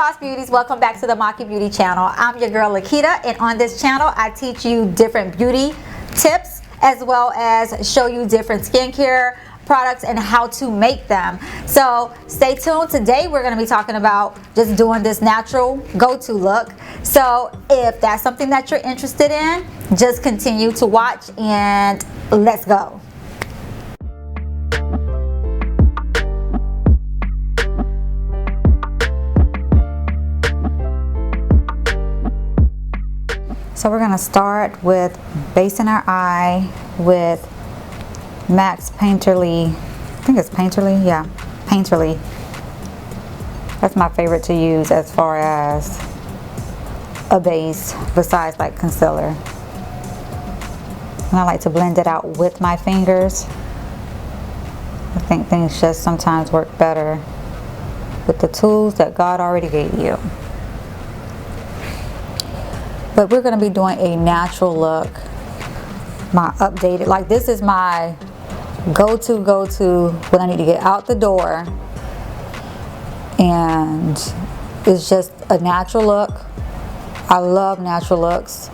Boss Beauties, welcome back to the Makei Beauty channel. I'm your girl Lakita, and on this channel I teach you different beauty tips as well as show you different skincare products and how to make them. So stay tuned. Today we're going to be talking about just doing this natural go-to look. So if that's something that you're interested in, just continue to watch and let's go. So we're going to start with basing our eye with MAC's Painterly. I think it's Painterly. Yeah, Painterly. That's my favorite to use as far as a base besides like concealer. And I like to blend it out with my fingers. I think things just sometimes work better with the tools that God already gave you. But we're going to be doing a natural look. My updated, like this is my go-to when I need to get out the door. And it's just a natural look. I love natural looks.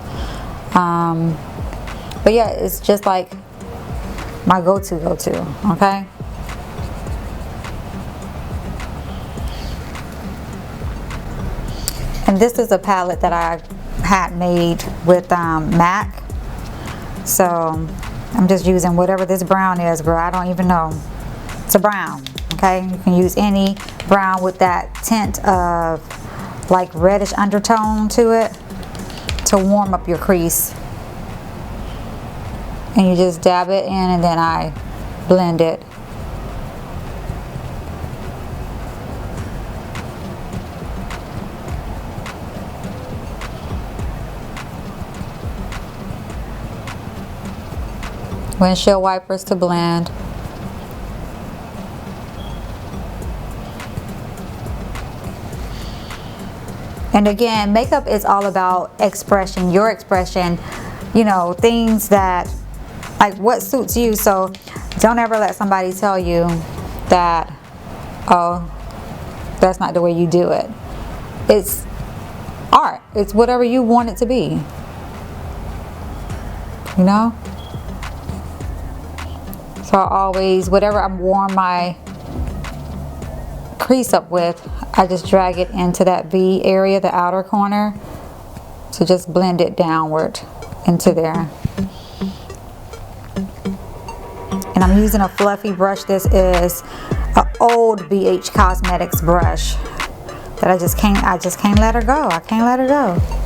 But yeah, it's just like my go-to, okay? And this is a palette that I had made with MAC. So I'm just using whatever this brown is, girl. I don't even know. It's a brown, okay? You can use any brown with that tint of like reddish undertone to it to warm up your crease. And you just dab it in and then I blend it. Windshield wipers to blend. And again, makeup is all about expression, your expression, you know, things that, like what suits you. So don't ever let somebody tell you that, oh, that's not the way you do it. It's art. It's whatever you want it to be. You know? So I always, whatever I'm warm my crease up with, I just drag it into that V area, the outer corner, to just blend it downward into there. And I'm using a fluffy brush. This is an old BH Cosmetics brush that I just can't let her go. I can't let her go.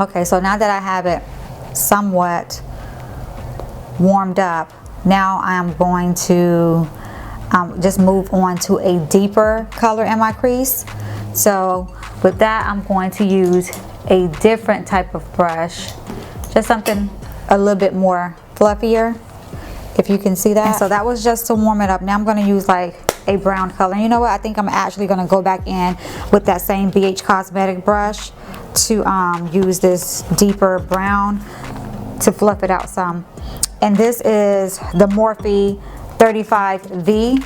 Okay, so now that I have it somewhat warmed up, now I'm going to just move on to a deeper color in my crease. So with that, I'm going to use a different type of brush, just something a little bit more fluffier, if you can see that. And so that was just to warm it up. Now I'm going to use like a brown color. And you know what? I think I'm actually going to go back in with that same BH Cosmetic brush to use this deeper brown to fluff it out some. And this is the Morphe 35V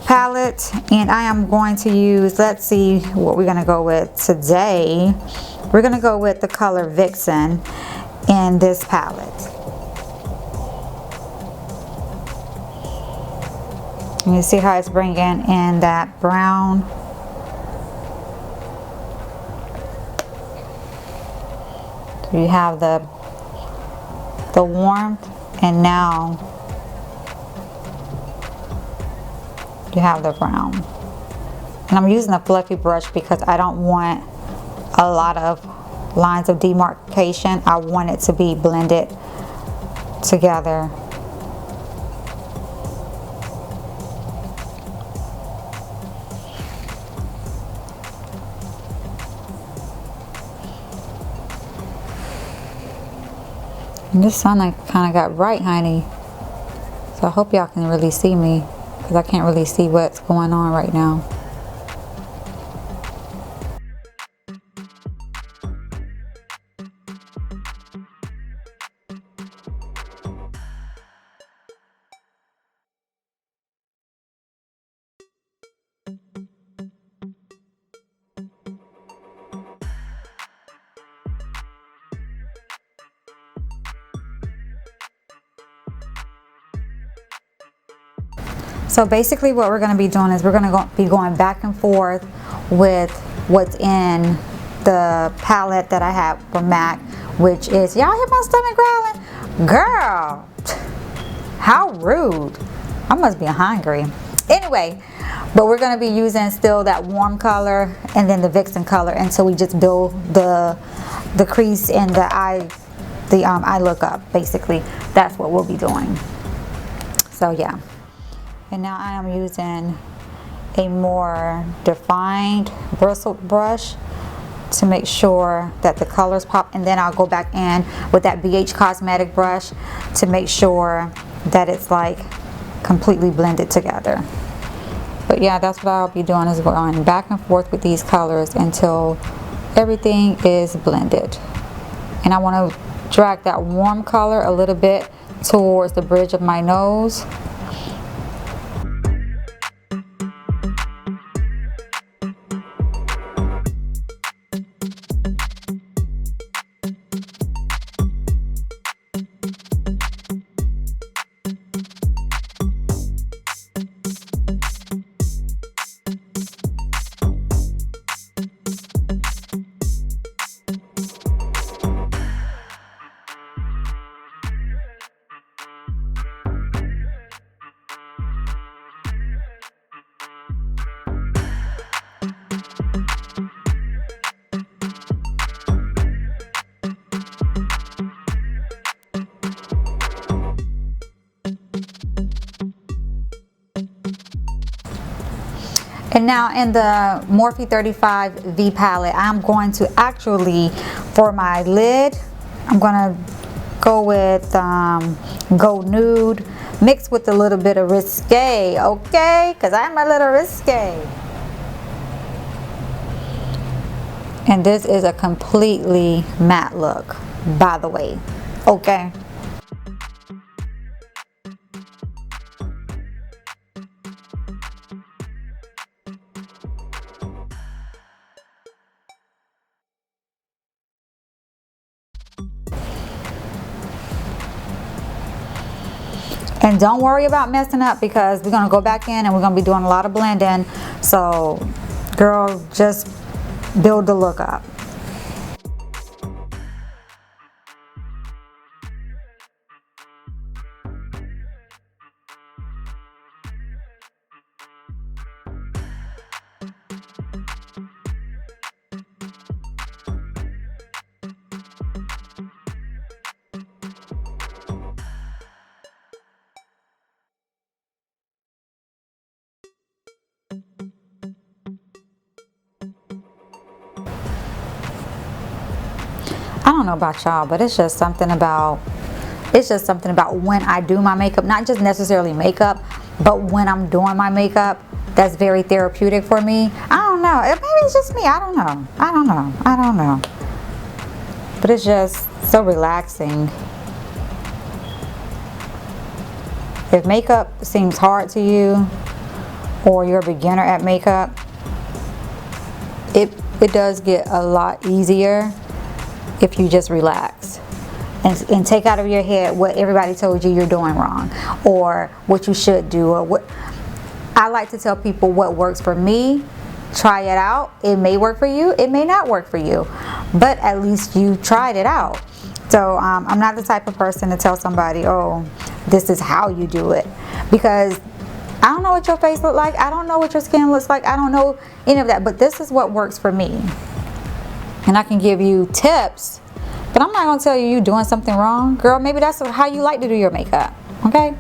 palette, and I am going to use, let's see what we're going to go with today. We're going to go with the color Vixen in this palette. And you see how it's bringing in that brown. You have the warmth, and now you have the brown. And I'm using a fluffy brush because I don't want a lot of lines of demarcation. I want it to be blended together. And this sun kind of got bright, honey. So I hope y'all can really see me, because I can't really see what's going on right now. So basically what we're going to be doing is we're going to be going back and forth with what's in the palette that I have from MAC, which is, y'all hear my stomach growling? Girl, how rude. I must be hungry. Anyway, but we're going to be using still that warm color and then the Vixen color until we just build the crease and the eye look up. Basically, that's what we'll be doing. So yeah. And now I am using a more defined bristled brush to make sure that the colors pop, and then I'll go back in with that BH Cosmetic brush to make sure that it's like completely blended together. But yeah, that's what I'll be doing, is going back and forth with these colors until everything is blended. And I want to drag that warm color a little bit towards the bridge of my nose. And now in the Morphe 35 V palette, I'm going to actually, for my lid, I'm going to go with Go Nude mixed with a little bit of Risque, okay? Because I'm a little risque. And this is a completely matte look, by the way, okay? And don't worry about messing up, because we're going to go back in and we're going to be doing a lot of blending. So, girl, just build the look up. I don't know about y'all, but it's just something about when I do my makeup, not just necessarily makeup, but when I'm doing my makeup, that's very therapeutic for me. I don't know, maybe it's just me. I don't know, but it's just so relaxing. If makeup seems hard to you, or you're a beginner at makeup, it does get a lot easier if you just relax and take out of your head what everybody told you you're doing wrong, or what you should do, or what. I like to tell people what works for me. Try it out. It may work for you, it may not work for you, but at least you tried it out. So I'm not the type of person to tell somebody, oh, this is how you do it, because I don't know what your face looks like, I don't know what your skin looks like, I don't know any of that, but this is what works for me. And I can give you tips, but I'm not going to tell you you're doing something wrong. Girl, maybe that's how you like to do your makeup, okay?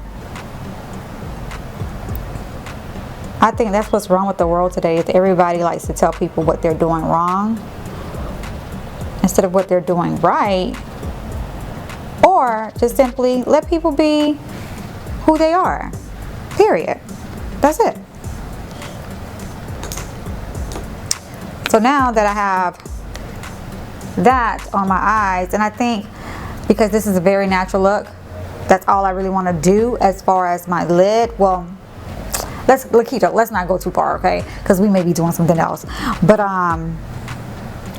I think that's what's wrong with the world today, is everybody likes to tell people what they're doing wrong instead of what they're doing right. Or or just simply let people be who they are, period. That's it. So now that I have that on my eyes, and I think because this is a very natural look, that's all I really want to do as far as my lid. Well, Lakeisha, let's not go too far, okay? Because we may be doing something else. But I'm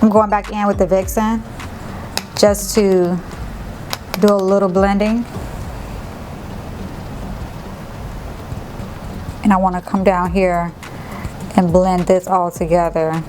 going back in with the Vixen just to do a little blending. And I want to come down here and blend this all together.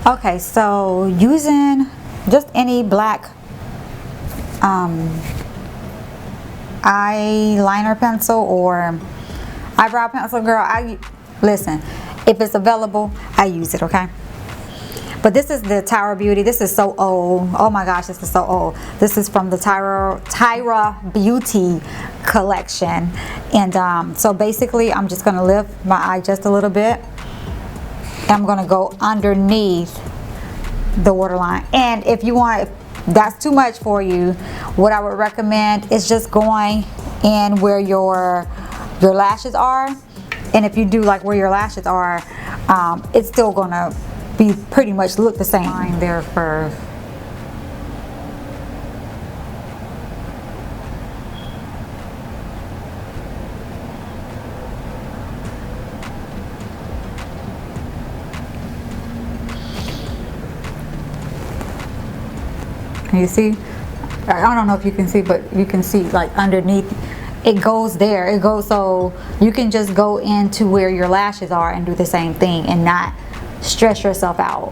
Okay, so using just any black eyeliner pencil or eyebrow pencil, girl, listen, if it's available, I use it, okay? But this is the Tyra Beauty. This is so old. Oh my gosh, this is so old. This is from the Tyra Beauty collection. And so basically, I'm just gonna lift my eye just a little bit. I'm gonna go underneath the waterline. And if you want, if that's too much for you, what I would recommend is just going in where your lashes are. And if you do like where your lashes are, it's still gonna be pretty much look the same. Line there first. You see, I don't know if you can see, but you can see like underneath it goes there. It goes, so you can just go into where your lashes are and do the same thing and not stress yourself out.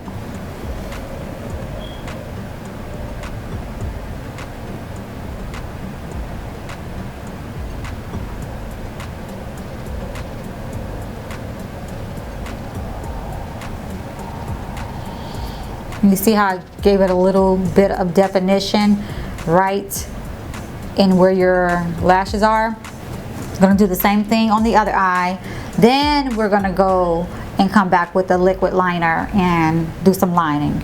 You see how I gave it a little bit of definition right in where your lashes are? I'm gonna do the same thing on the other eye. Then we're gonna go and come back with the liquid liner and do some lining.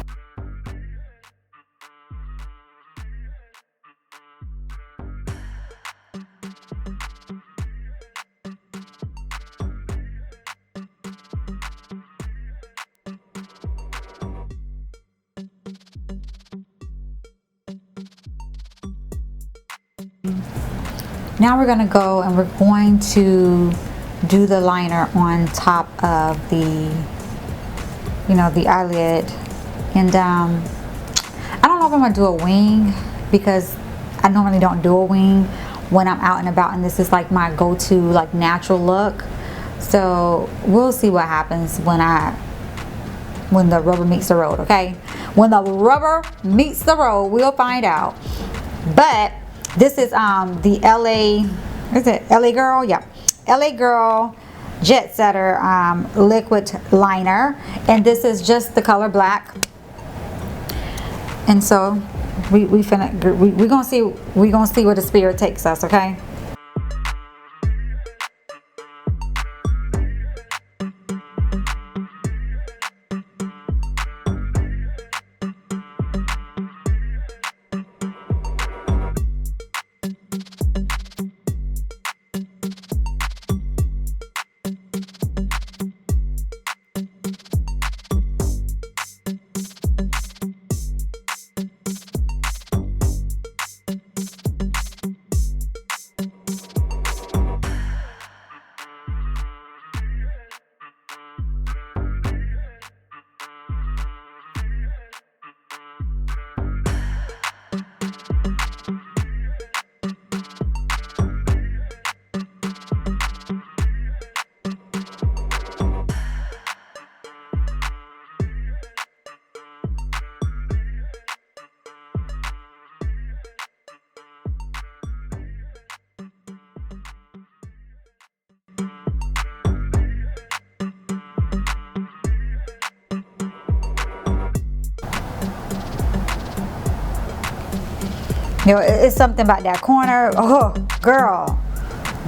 Now we're gonna go and we're going to do the liner on top of the, you know, the eyelid. And I don't know if I'm gonna do a wing because I normally don't do a wing when I'm out and about, and this is like my go-to like natural look. So we'll see what happens when the rubber meets the road, okay? When the rubber meets the road, we'll find out. But this is the LA, is it LA Girl? Yeah, LA Girl Jet Setter liquid liner, and this is just the color black. And so we gonna see where the spirit takes us, okay? You know, it's something about that corner. Oh, girl,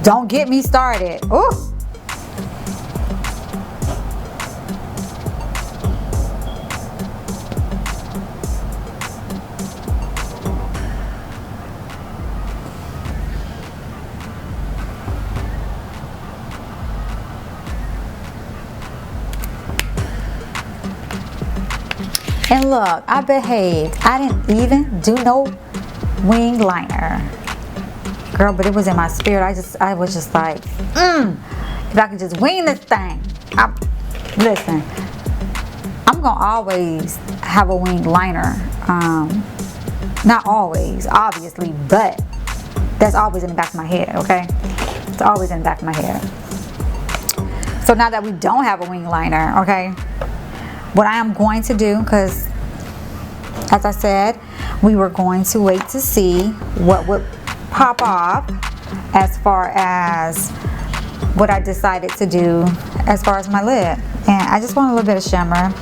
don't get me started. Oh. And look, I behaved. I didn't even do no wing liner. Girl, but it was in my spirit. I was just like, if I could just wing this thing. Listen, I'm gonna always have a wing liner. Not always, obviously, but that's always in the back of my head, okay? It's always in the back of my head. So now that we don't have a wing liner, okay, what I am going to do, because as I said, we were going to wait to see what would pop off as far as what I decided to do as far as my lid. And I just want a little bit of shimmer.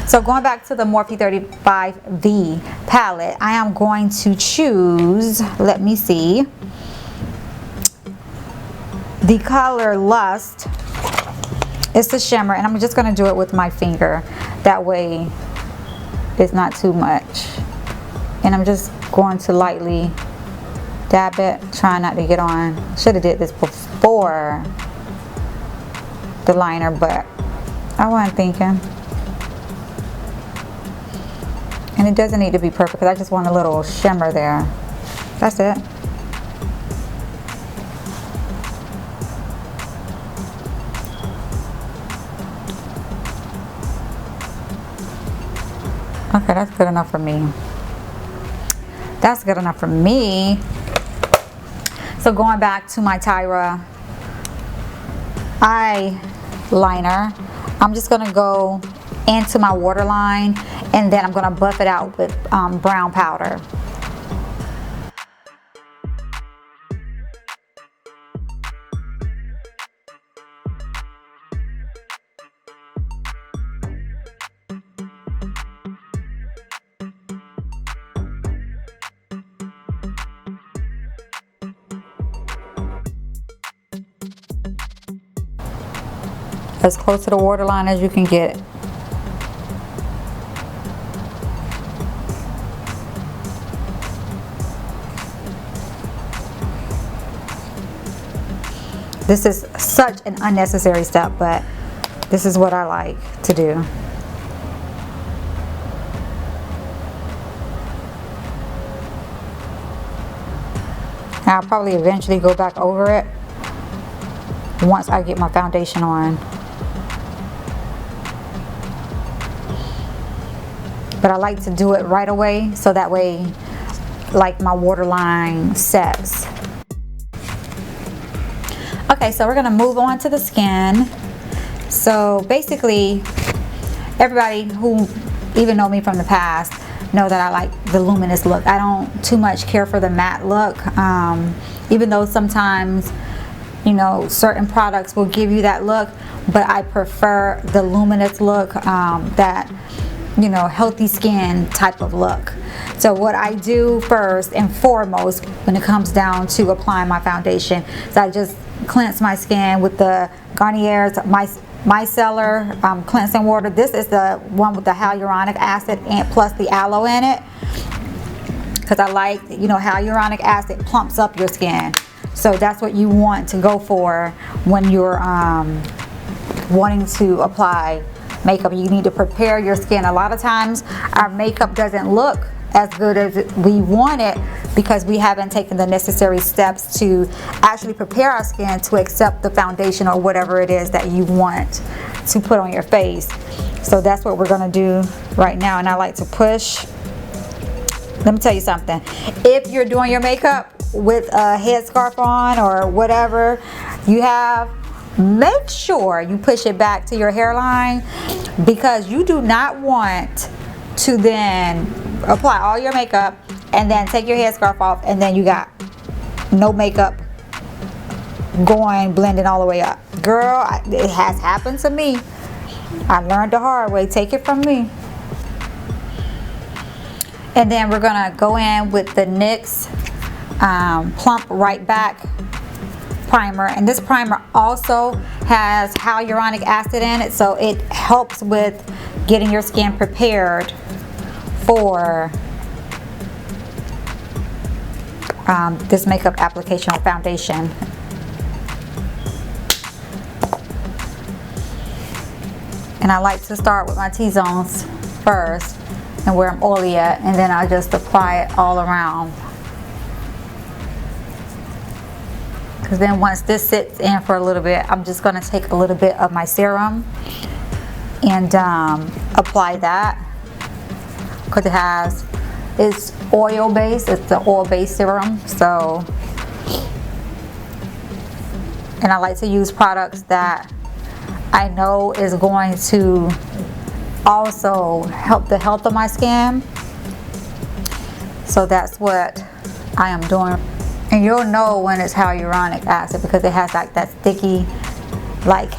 So going back to the Morphe 35V palette, I am going to choose, let me see, the color Lust. It's the shimmer, and I'm just going to do it with my finger. That way it's not too much. And I'm just going to lightly dab it, trying not to get on. Should have did this before the liner, but I wasn't thinking. And it doesn't need to be perfect, because I just want a little shimmer there. That's it. Okay, that's good enough for me. That's good enough for me. So going back to my Tyra eyeliner, I'm just gonna go into my waterline, and then I'm gonna buff it out with brown powder. As close to the waterline as you can get. This is such an unnecessary step, but this is what I like to do. I'll probably eventually go back over it once I get my foundation on. But I like to do it right away, so that way, like, my waterline sets. Okay, so we're gonna move on to the skin. So basically, everybody who even know me from the past know that I like the luminous look. I don't too much care for the matte look, even though sometimes, you know, certain products will give you that look, but I prefer the luminous look, that, you know, healthy skin type of look. So what I do first and foremost when it comes down to applying my foundation is I just cleanse my skin with the Garnier's MiCellar cleansing water. This is the one with the hyaluronic acid and plus the aloe in it, because I like, you know, hyaluronic acid plumps up your skin. So that's what you want to go for when you're wanting to apply makeup. You need to prepare your skin. A lot of times our makeup doesn't look as good as we want it because we haven't taken the necessary steps to actually prepare our skin to accept the foundation or whatever it is that you want to put on your face. So that's what we're going to do right now. And I like to push. Let me tell you something. If you're doing your makeup with a headscarf on or whatever you have, make sure you push it back to your hairline, because you do not want to then apply all your makeup and then take your headscarf off and then you got no makeup going, blending all the way up. Girl, it has happened to me. I learned the hard way. Take it from me. And then we're gonna go in with the NYX Plump Right Back primer, and this primer also has hyaluronic acid in it, so it helps with getting your skin prepared for this makeup application or foundation. And I like to start with my T-zones first and where I'm oily at, and then I just apply it all around. Because then once this sits in for a little bit, I'm just going to take a little bit of my serum and apply that, because it's oil based. It's the oil based serum. So, and I like to use products that I know is going to also help the health of my skin. So that's what I am doing. And you'll know when it's hyaluronic acid because it has like that sticky, like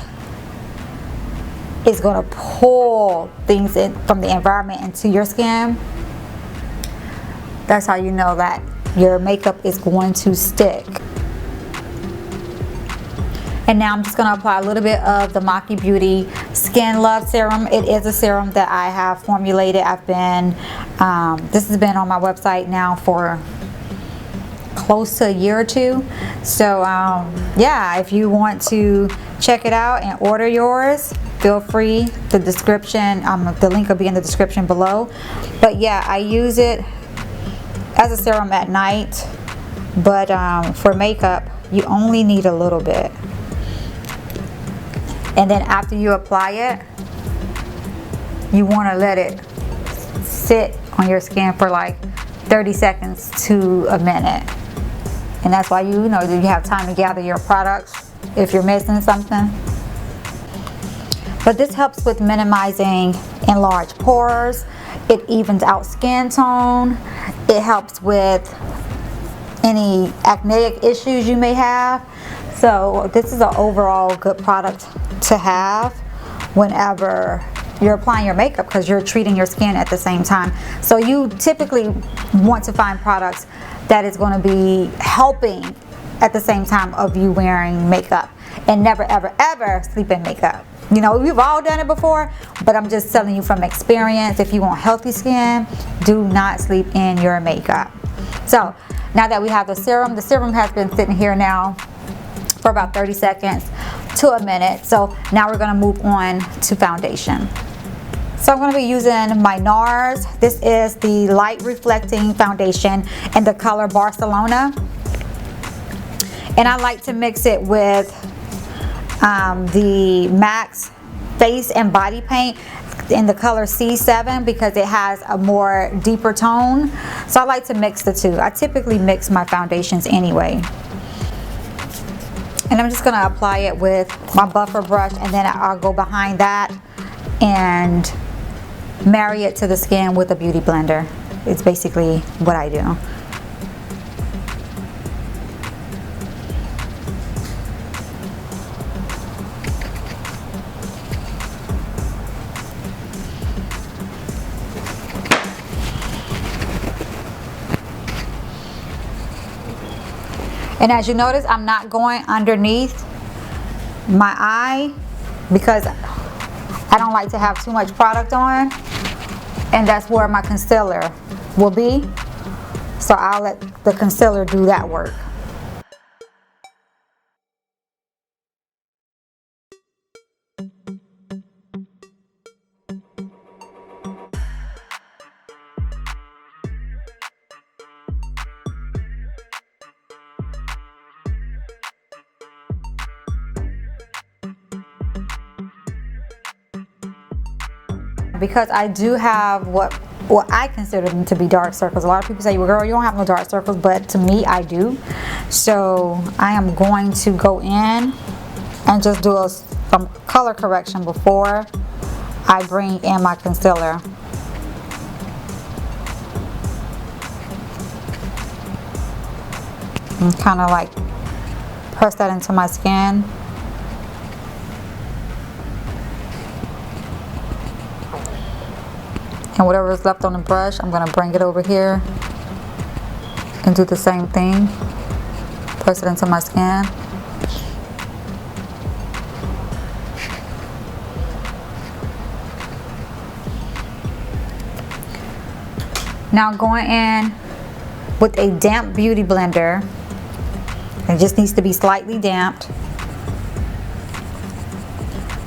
it's gonna pull things in from the environment into your skin. That's how you know that your makeup is going to stick. And now I'm just going to apply a little bit of the Makei Beauty Skin Love Serum. It is a serum that I have formulated. This has been on my website now for close to a year or two. So yeah, if you want to check it out and order yours, feel free. The description, the link will be in the description below. But yeah, I use it as a serum at night, but for makeup you only need a little bit. And then after you apply it, you want to let it sit on your skin for like 30 seconds to a minute. And that's why you have time to gather your products if you're missing something. But this helps with minimizing enlarged pores. It evens out skin tone. It helps with any acneic issues you may have. So this is an overall good product to have whenever you're applying your makeup, because you're treating your skin at the same time. So you typically want to find products that is going to be helping at the same time of you wearing makeup, and never ever ever sleep in makeup. You know, we've all done it before, but I'm just telling you from experience, if you want healthy skin, do not sleep in your makeup. So now that we have the serum has been sitting here now for about 30 seconds to a minute. So now we're going to move on to foundation. So I'm going to be using my NARS. This is the light reflecting foundation in the color Barcelona. And I like to mix it with the Max Face and Body Paint in the color C7 because it has a more deeper tone. So I like to mix the two. I typically mix my foundations anyway. And I'm just going to apply it with my buffer brush, and then I'll go behind that and marry it to the skin with a beauty blender. It's basically what I do. And as you notice, I'm not going underneath my eye because I don't like to have too much product on, and that's where my concealer will be. So I'll let the concealer do that work. Because I do have what I consider them to be dark circles. A lot of people say, well girl, you don't have no dark circles, but to me I do. So I am going to go in and just do some color correction before I bring in my concealer. And kind of like press that into my skin. And whatever is left on the brush, I'm gonna bring it over here and do the same thing. Press it into my skin. Now going in with a damp beauty blender. It just needs to be slightly damped.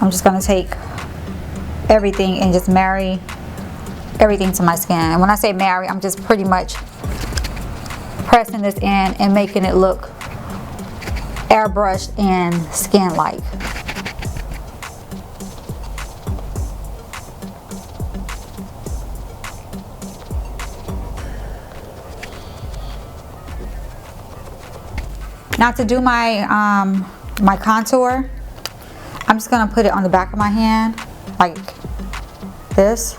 I'm just gonna take everything and just marry everything to my skin. And when I say marry, I'm just pretty much pressing this in and making it look airbrushed and skin-like. Now to do my my contour, I'm just gonna put it on the back of my hand like this.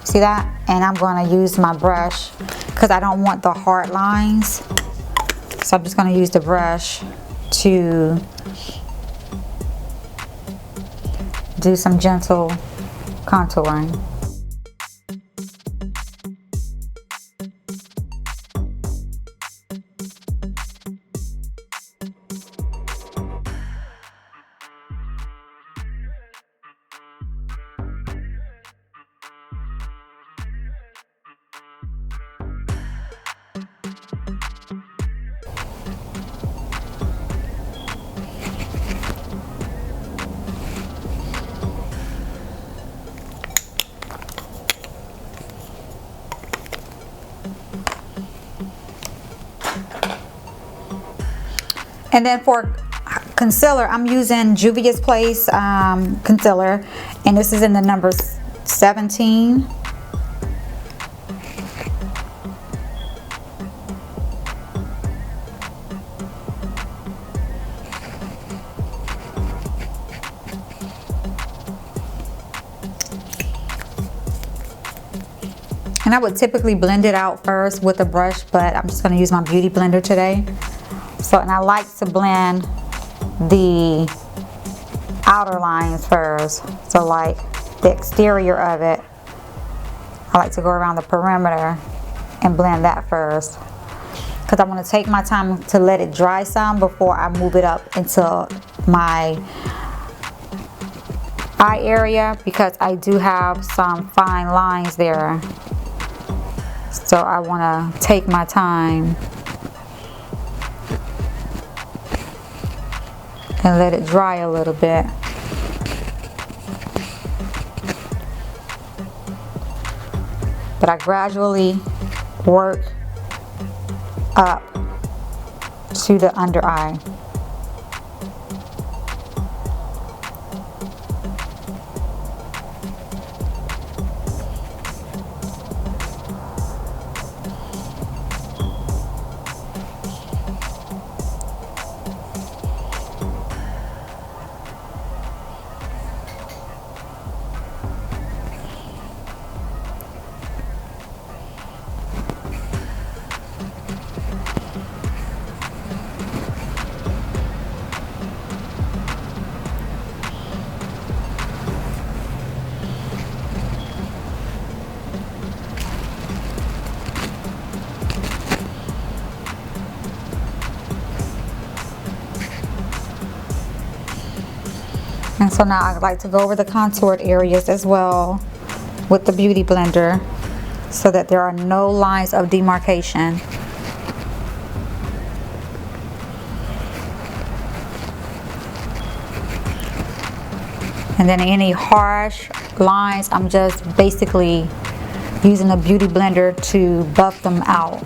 See that? And I'm gonna use my brush because I don't want the hard lines. So I'm just gonna use the brush to do some gentle contouring. And then for concealer, I'm using Juvia's Place concealer, and this is in the number 17. And I would typically blend it out first with a brush, but I'm just going to use my beauty blender today. So, and I like to blend the outer lines first. So like the exterior of it, I like to go around the perimeter and blend that first. Because I want to take my time to let it dry some before I move it up into my eye area, because I do have some fine lines there. So I want to take my time and let it dry a little bit. But I gradually work up to the under eye. And so now I like to go over the contoured areas as well with the beauty blender so that there are no lines of demarcation. And then any harsh lines, I'm just basically using the beauty blender to buff them out.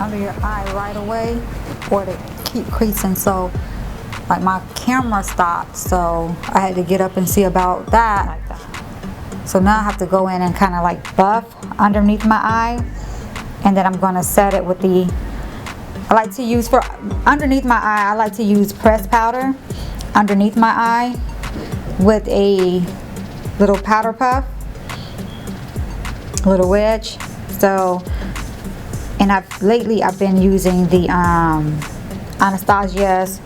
Under your eye right away, or to keep creasing. So like my camera stopped, so I had to get up and see about that. Like that. So now I have to go in and kind of like buff underneath my eye, and then I'm going to set it with the, I like to use for underneath my eye, I like to use pressed powder underneath my eye with a little powder puff, a little wedge. So And lately I've been using the Anastasia's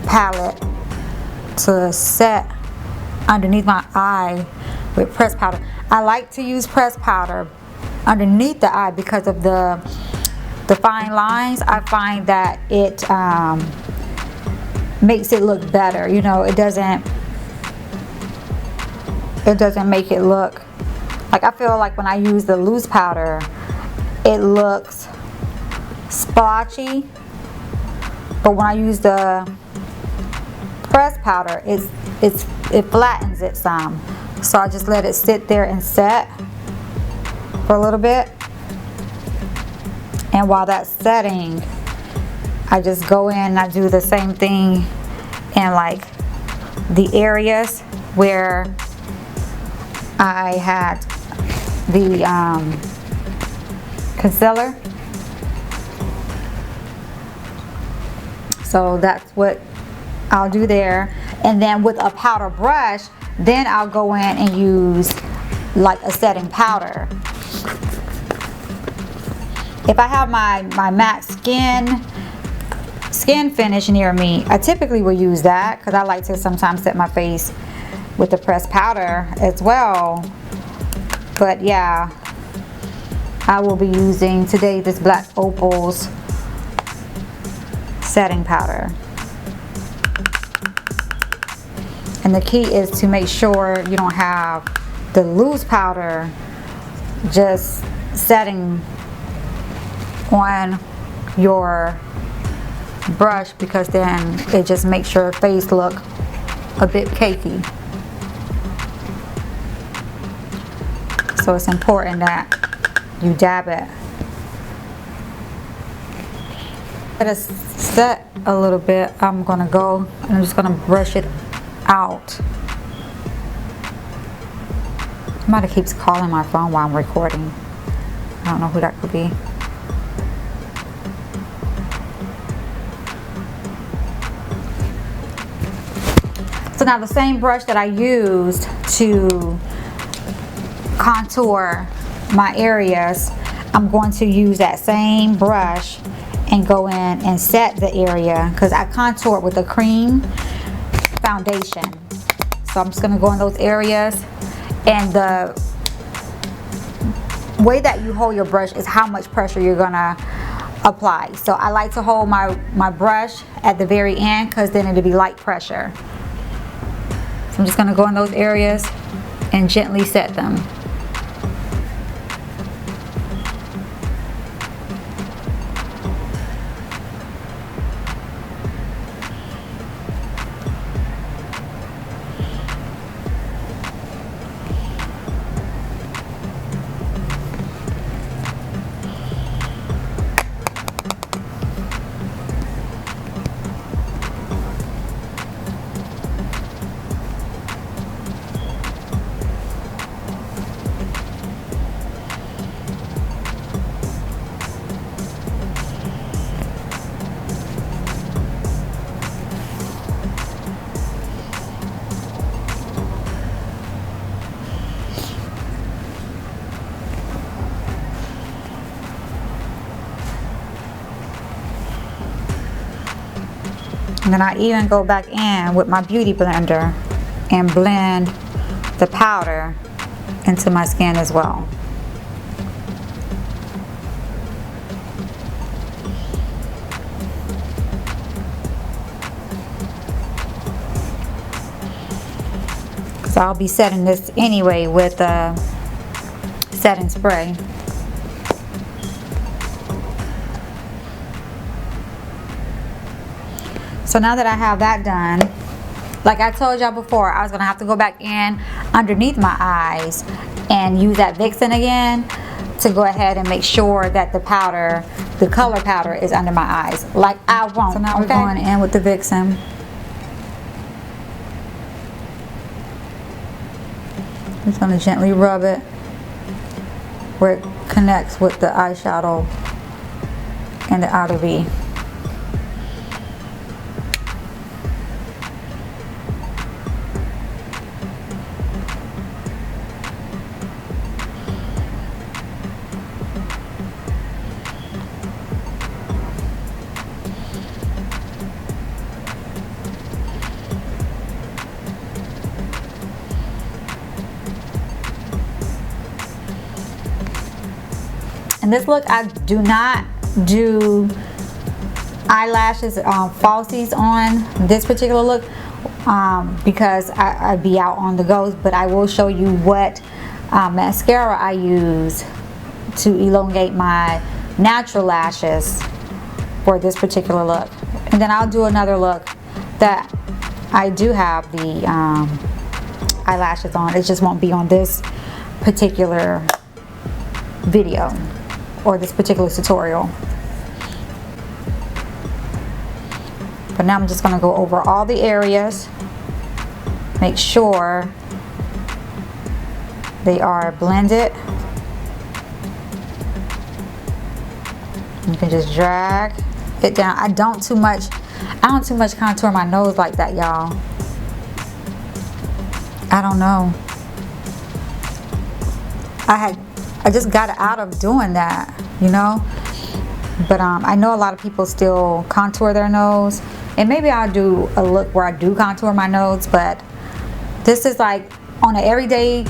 palette to set underneath my eye with pressed powder. I like to use pressed powder underneath the eye because of the fine lines. I find that it makes it look better. You know, it doesn't make it look like, I feel like when I use the loose powder, it looks splotchy, but when I use the pressed powder, it flattens it some. So I just let it sit there and set for a little bit, and while that's setting, I just go in and I do the same thing in like the areas where I had the concealer. So that's what I'll do there. And then with a powder brush, then I'll go in and use like a setting powder. If I have my matte skin finish near me, I typically will use that because I like to sometimes set my face with the pressed powder as well. But yeah, I will be using today this Black Opal's setting powder. And the key is to make sure you don't have the loose powder just setting on your brush, because then it just makes your face look a bit cakey. So it's important that you dab it. Let it set a little bit. I'm gonna go and I'm just gonna brush it out. Somebody keeps calling my phone while I'm recording. I don't know who that could be. So now the same brush that I used to contour my areas, I'm going to use that same brush and go in and set the area, because I contour with a cream foundation. So I'm just going to go in those areas, and the way that you hold your brush is how much pressure you're going to apply. So I like to hold my brush at the very end, because then it'll be light pressure. So I'm just going to go in those areas and gently set them. And then I even go back in with my beauty blender and blend the powder into my skin as well. So I'll be setting this anyway with a setting spray. So now that I have that done, like I told y'all before, I was gonna have to go back in underneath my eyes and use that Vixen again to go ahead and make sure that the powder, the color powder, is under my eyes like I want. So now we're going in with the Vixen. I'm just gonna gently rub it where it connects with the eyeshadow and the outer V. And this look, I do not do eyelashes, falsies on this particular look because I'd be out on the go. But I will show you what mascara I use to elongate my natural lashes for this particular look. And then I'll do another look that I do have the eyelashes on. It just won't be on this particular video or this particular tutorial. But now I'm just going to go over all the areas, make sure they are blended. You can just drag it down. I don't too much contour my nose like that, y'all. I don't know. I just got out of doing that, you know. But I know a lot of people still contour their nose, and maybe I'll do a look where I do contour my nose. But this is like on an everyday,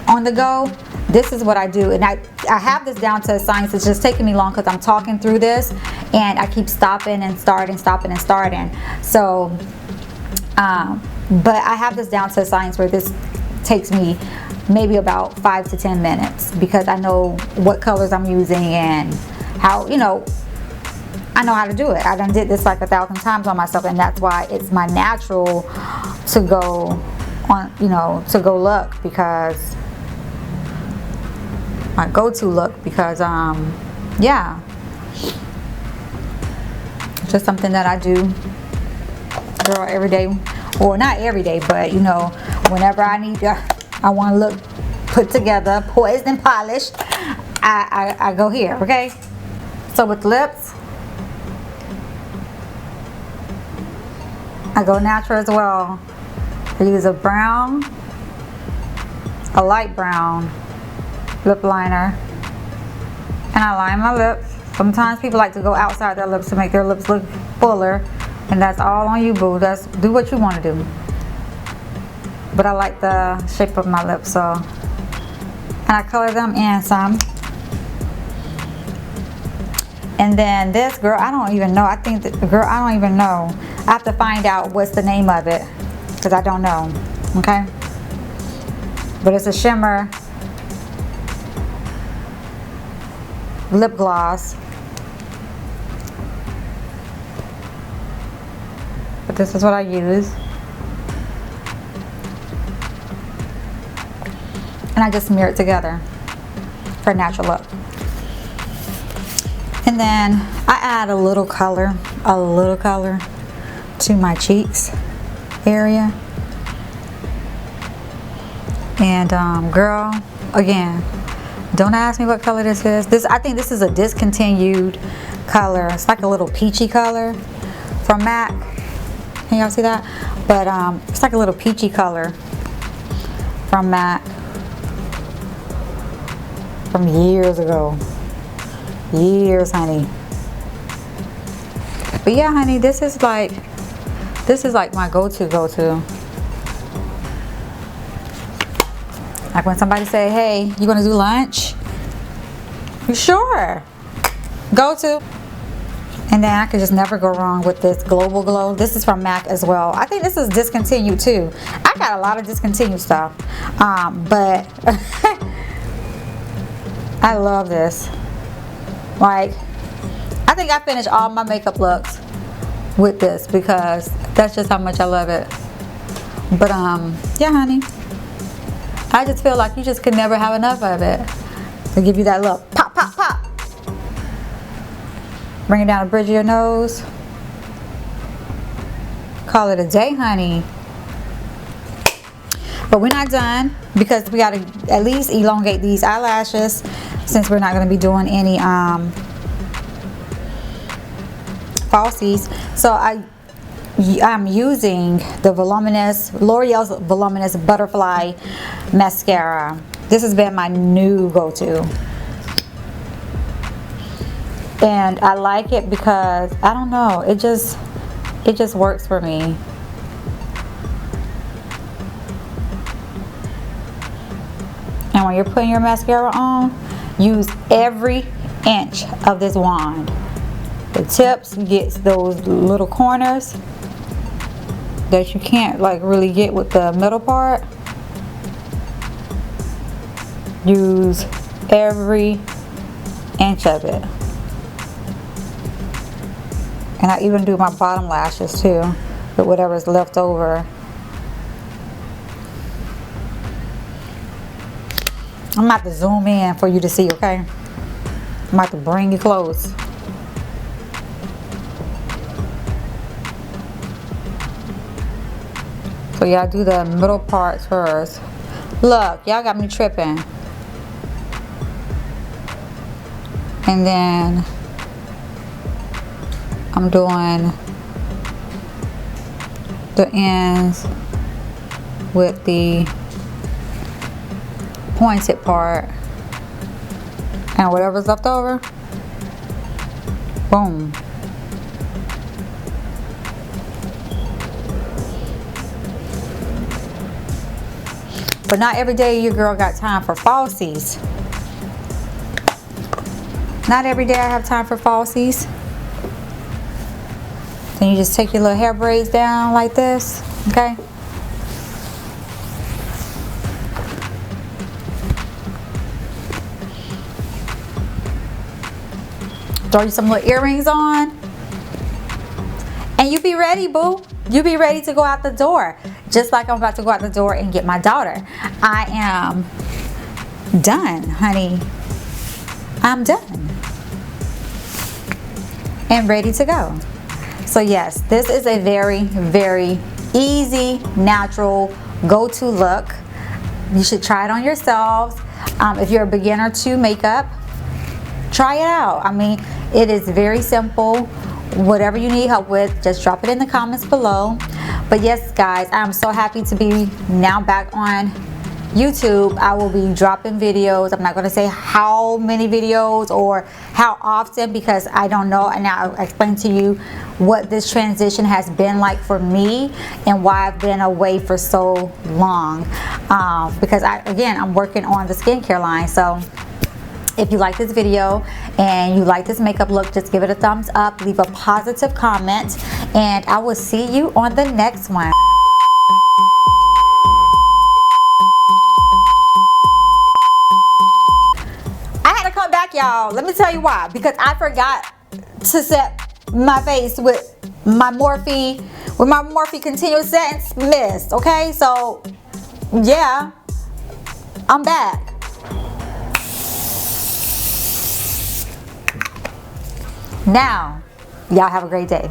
on the go. This is what I do, and I have this down to a science. It's just taking me long because I'm talking through this, and I keep stopping and starting, stopping and starting. So, but I have this down to a science where this takes me maybe about 5 to 10 minutes because I know what colors I'm using and how, you know, I know how to do it. I done did this like 1,000 times on myself, and that's why it's my natural to go on, you know, to go look, because my go-to look, because yeah, it's just something that I do, girl, every day. Well, not every day, but you know, whenever I need to, I want to look put together, poised and polished, I go here. Okay, so with lips, I go natural as well. I use a brown, a light brown lip liner, and I line my lips. Sometimes people like to go outside their lips to make their lips look fuller, and that's all on you, boo. That's, do what you want to do. But I like the shape of my lips, so, and I color them in some. And then this, girl, I don't even know. I think that, girl, I don't even know. I have to find out what's the name of it, because I don't know. Okay, but it's a shimmer lip gloss. But this is what I use, and I just smear it together for a natural look. And then I add a little color to my cheeks area. And girl, again, don't ask me what color this is. I think this is a discontinued color. It's like a little peachy color from MAC. Can y'all see that? But it's like a little peachy color from MAC from years ago. Years, honey. But yeah, honey, this is like my go-to. Like when somebody say, hey, you gonna do lunch? You sure? Go-to. And then I could just never go wrong with this Global Glow. This is from MAC as well. I think this is discontinued too. I got a lot of discontinued stuff. But I love this. Like, I think I finished all my makeup looks with this because that's just how much I love it. But yeah, honey, I just feel like you just could never have enough of it. To give you that little pop, pop, pop. Bring it down the bridge of your nose. Call it a day, honey. But we're not done because we got to at least elongate these eyelashes since we're not going to be doing any falsies. So I'm using the L'Oreal's Voluminous Butterfly Mascara. This has been my new go-to. And I like it because, I don't know, it just works for me. And when you're putting your mascara on, use every inch of this wand. The tips gets those little corners that you can't like really get with the middle part. Use every inch of it. And I even do my bottom lashes too, with whatever's left over. I'm about to zoom in for you to see, okay? I'm about to bring you close. So y'all do the middle parts first. Look, y'all got me tripping. And then I'm doing the ends with the pointed part, and whatever's left over, boom. But not every day your girl got time for falsies. Not every day I have time for falsies. Then you just take your little hair braids down like this, okay? Throw you some little earrings on. And you be ready, boo. You be ready to go out the door. Just like I'm about to go out the door and get my daughter. I am done, honey. I'm done. And ready to go. So yes, this is a very, very easy, natural, go-to look. You should try it on yourselves. If you're a beginner to makeup, try it out. I mean, it is very simple. Whatever you need help with, just drop it in the comments below. But yes, guys, I'm so happy to be now back on YouTube. I will be dropping videos. I'm not going to say how many videos or how often because I don't know, and I'll explain to you what this transition has been like for me and why I've been away for so long, because I'm working on the skincare line. So if you like this video and you like this makeup look, just give it a thumbs up, leave a positive comment, and I will see you on the next one. Y'all, let me tell you why. Because I forgot to set my face with my Morphe continuous setting mist. Okay, so yeah, I'm back. Now, y'all have a great day.